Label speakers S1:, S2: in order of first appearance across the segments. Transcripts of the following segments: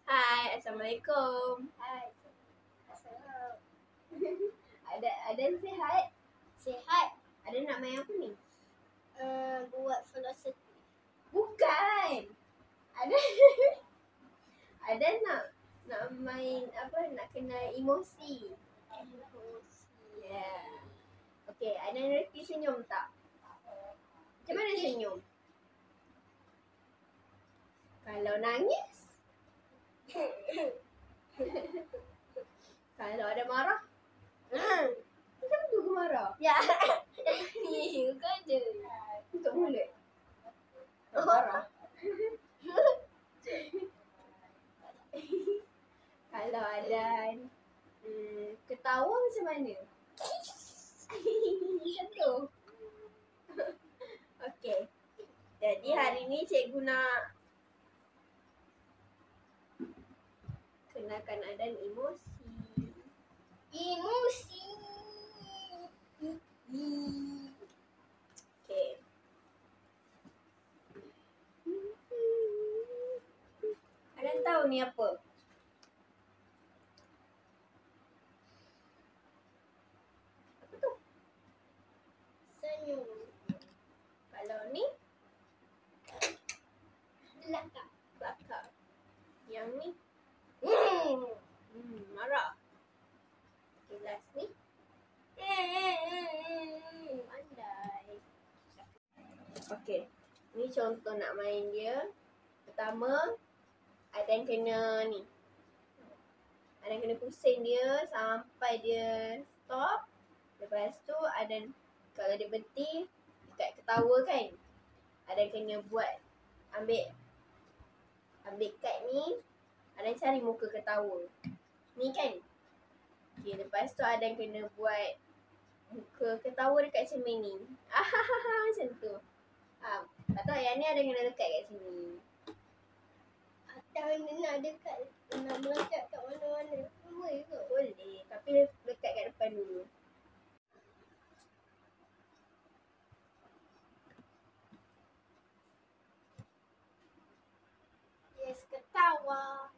S1: Hai, Assalamualaikum.
S2: Hai. Assalamualaikum.
S1: Ada sihat?
S2: Sihat.
S1: Ada nak main apa ni?
S2: Buat filosofi.
S1: Bukan. Ada ada nak main apa? Nak kena emosi. Yeah. Okay, ada reti senyum tak? Macam mana senyum? Kalau nangis? Kalau ada marah? Macam tu ke marah?
S2: Ya. Ni bukan je.
S1: Untuk mulut? Kalau marah? Kalau ada ketawa macam mana? Macam tu. Okey. Jadi hari ni cikgu nak kenalkan Adan emosi.
S2: Emosi.
S1: Okey. Adan tahu ni apa? Apa tu?
S2: Senyum.
S1: Kalau ni
S2: Belakang.
S1: belakang. Yang ni marah. Okay, last ni pandai. Okey. Ni contoh nak main dia. Pertama, Adan kena ni. Adan kena pusing dia sampai dia stop. Lepas tu Adan, kalau dia berhenti dekat ketawa kan, Adan kena buat ambil kad ni. Adan cari muka ketawa. Ni kan. Okay, lepas tu Adan kena buat muka ketawa dekat cermin ni. Macam tu. Lepas tu yang ni Adan kena lekat kat sini.
S2: Atau nak dekat, nak melekat kat mana-mana. Boleh ke?
S1: Boleh. Tapi lekat kat depan dulu.
S2: Yes, ketawa.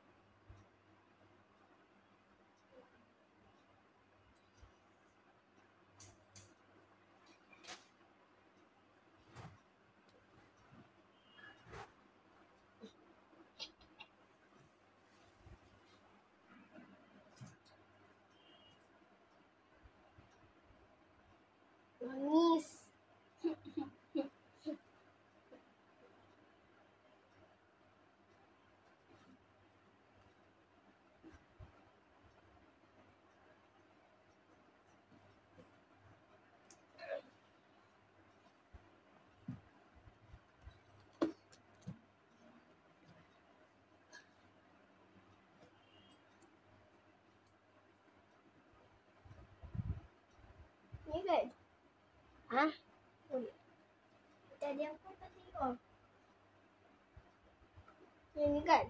S2: Nangis.
S1: Ni kan?
S2: Boleh. Tadi apa tadi? Yang ni kan?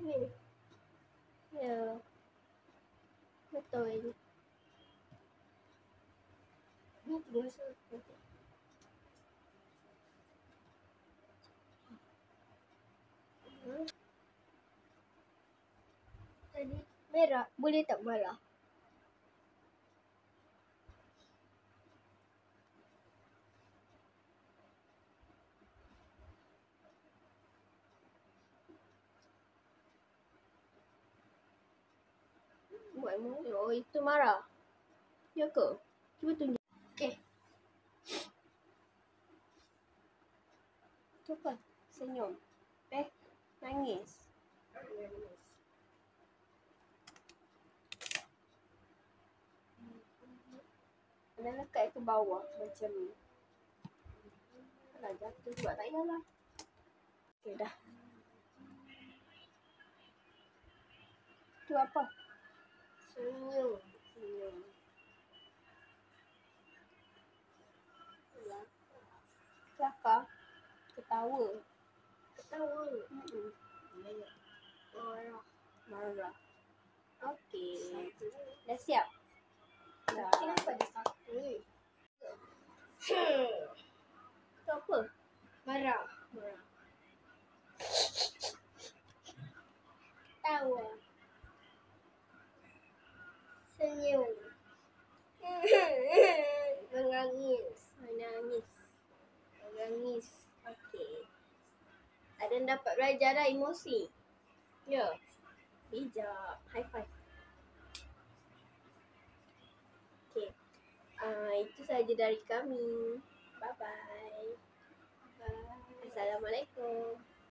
S1: Ni. Ya. Betul.
S2: Ni tinggal satu. Tadi merah. Boleh tak marah?
S1: Buat emosi. Oh, itu marah. Ya ke? Cuba tunjuk.
S2: Okey.
S1: Tu apa? Senyum. Nangis. Ada lekat ke bawah macam ni. Alah, jatuh juga. Tak payahlah. Okey, dah. Tu apa?
S2: Senyum.
S1: Kelakar. Ketawa.
S2: Ketawa.
S1: Marah. Okey. Dah siap? Dah.
S2: Kenapa ada satu ni?
S1: Tu apa?
S2: Marah. Menangis.
S1: Menangis.
S2: Menangis.
S1: Okey. Aden dapat belajar dah emosi. Ya. Bijak. High five. Okey. Itu saja dari kami. Bye-bye.
S2: Bye.
S1: Assalamualaikum.